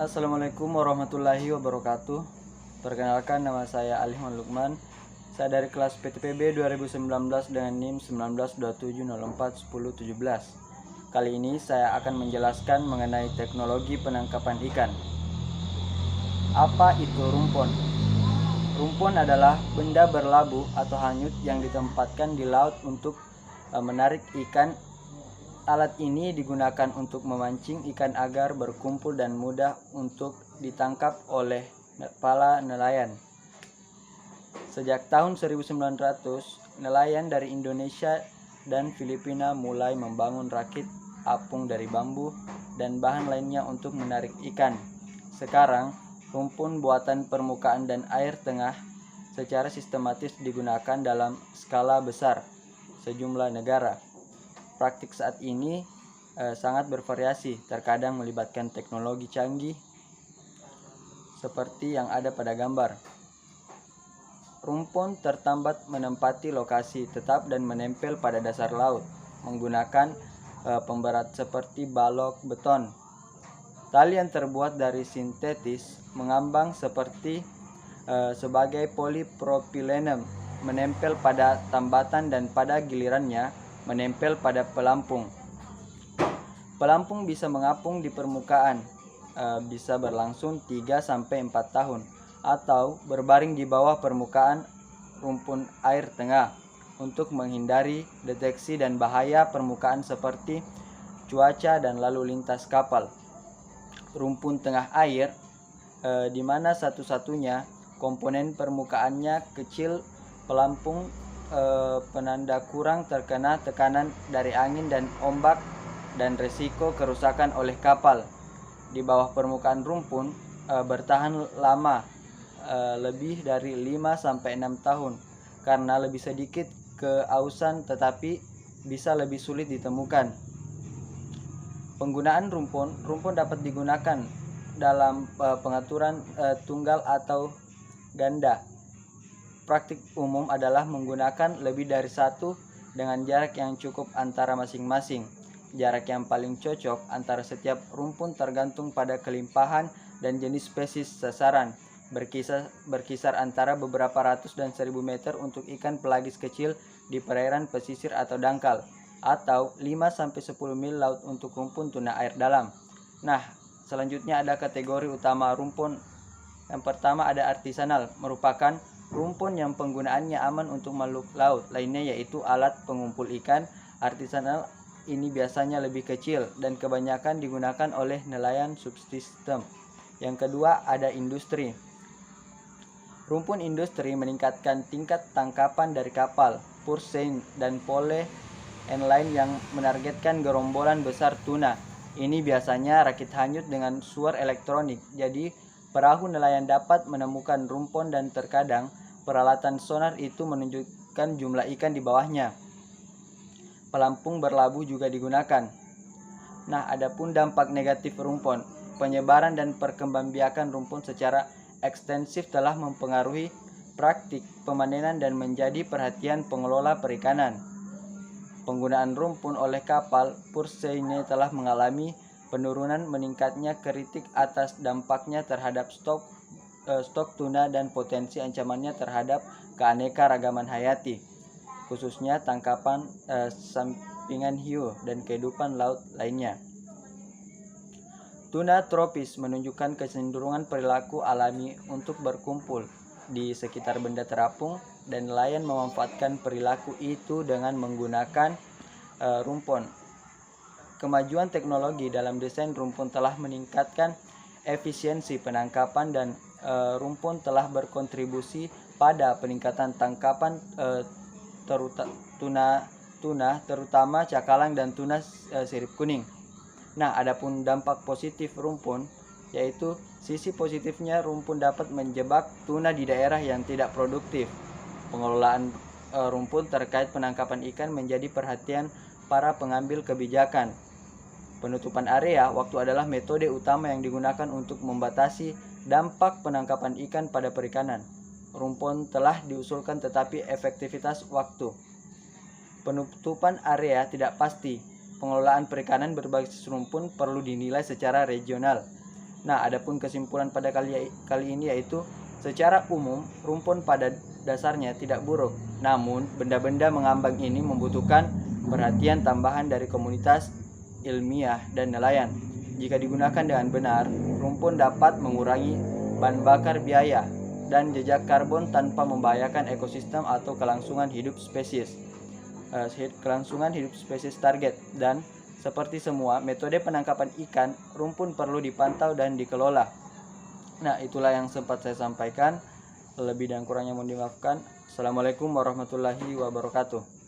Assalamualaikum warahmatullahi wabarakatuh. Perkenalkan, nama saya Alihman Lukman. Saya dari kelas PTPB 2019 dengan NIM 1927041017. Kali ini saya akan menjelaskan mengenai teknologi penangkapan ikan. Apa itu rumpun? Rumpun adalah benda berlabu atau hanyut yang ditempatkan di laut untuk menarik ikan. Alat ini digunakan untuk memancing ikan agar berkumpul dan mudah untuk ditangkap oleh para nelayan. Sejak tahun 1900, nelayan dari Indonesia dan Filipina mulai membangun rakit apung dari bambu dan bahan lainnya untuk menarik ikan. Sekarang, rumpun buatan permukaan dan air tengah secara sistematis digunakan dalam skala besar sejumlah negara. Praktik saat ini sangat bervariasi, terkadang melibatkan teknologi canggih seperti yang ada pada gambar. Rumpun tertambat menempati lokasi tetap dan menempel pada dasar laut menggunakan pemberat seperti balok beton. Tali yang terbuat dari sintetis mengambang sebagai polipropilenem menempel pada tambatan dan pada gilirannya menempel pada pelampung. Pelampung bisa mengapung di permukaan, bisa berlangsung 3-4 tahun, atau berbaring di bawah permukaan rumpun air tengah untuk menghindari deteksi dan bahaya permukaan seperti cuaca dan lalu lintas kapal. Rumpun tengah air, di mana satu-satunya komponen permukaannya kecil, pelampung penanda kurang terkena tekanan dari angin dan ombak dan risiko kerusakan oleh kapal. Di bawah permukaan rumpun bertahan lama, lebih dari 5-6 tahun karena lebih sedikit keausan tetapi bisa lebih sulit ditemukan. Penggunaan rumpun dapat digunakan dalam pengaturan tunggal atau ganda. Praktik umum adalah menggunakan lebih dari satu dengan jarak yang cukup antara masing-masing. Jarak yang paling cocok antara setiap rumpun tergantung pada kelimpahan dan jenis spesies sasaran. Berkisar antara beberapa ratus dan 1000 meter untuk ikan pelagis kecil di perairan pesisir atau dangkal, atau 5-10 mil laut untuk rumpun tuna air dalam. Nah, selanjutnya ada kategori utama rumpun. Yang pertama ada artisanal, merupakan rumpun yang penggunaannya aman untuk makhluk laut lainnya, yaitu alat pengumpul ikan. Artisanal ini biasanya lebih kecil dan kebanyakan digunakan oleh nelayan subsisten. Yang kedua ada industri. Rumpun industri meningkatkan tingkat tangkapan dari kapal, pursein dan pole line yang menargetkan gerombolan besar tuna. Ini biasanya rakit hanyut dengan suar elektronik, jadi perahu nelayan dapat menemukan rumpun dan terkadang peralatan sonar itu menunjukkan jumlah ikan di bawahnya. Pelampung berlabuh juga digunakan. Nah, adapun dampak negatif rumpun. Penyebaran dan perkembangbiakan rumpun secara ekstensif telah mempengaruhi praktik pemanenan dan menjadi perhatian pengelola perikanan. Penggunaan rumpun oleh kapal pursein telah mengalami penurunan, meningkatnya kritik atas dampaknya terhadap stok tuna dan potensi ancamannya terhadap keanekaragaman hayati, khususnya tangkapan sampingan hiu dan kehidupan laut lainnya. Tuna tropis menunjukkan kecenderungan perilaku alami untuk berkumpul di sekitar benda terapung, dan nelayan memanfaatkan perilaku itu dengan menggunakan rumpun. Kemajuan teknologi dalam desain rumpun telah meningkatkan efisiensi penangkapan, dan rumpun telah berkontribusi pada peningkatan tangkapan tuna terutama cakalang dan tuna sirip kuning. Nah, adapun dampak positif rumpun, yaitu sisi positifnya rumpun dapat menjebak tuna di daerah yang tidak produktif. Pengelolaan rumpun terkait penangkapan ikan menjadi perhatian para pengambil kebijakan. Penutupan area waktu adalah metode utama yang digunakan untuk membatasi dampak penangkapan ikan pada perikanan. Rumpun telah diusulkan tetapi efektivitas waktu. Penutupan area tidak pasti. Pengelolaan perikanan berbasis rumpun perlu dinilai secara regional. Nah, adapun kesimpulan pada kali ini yaitu secara umum rumpun pada dasarnya tidak buruk. Namun, benda-benda mengambang ini membutuhkan perhatian tambahan dari komunitas ilmiah dan nelayan. Jika digunakan dengan benar, rumpun dapat mengurangi bahan bakar biaya dan jejak karbon tanpa membahayakan ekosistem atau kelangsungan hidup spesies target. Dan seperti semua metode penangkapan ikan, rumpun perlu dipantau dan dikelola. Nah, itulah yang sempat saya sampaikan. Lebih dan kurangnya mohon dimaafkan. Assalamualaikum warahmatullahi wabarakatuh.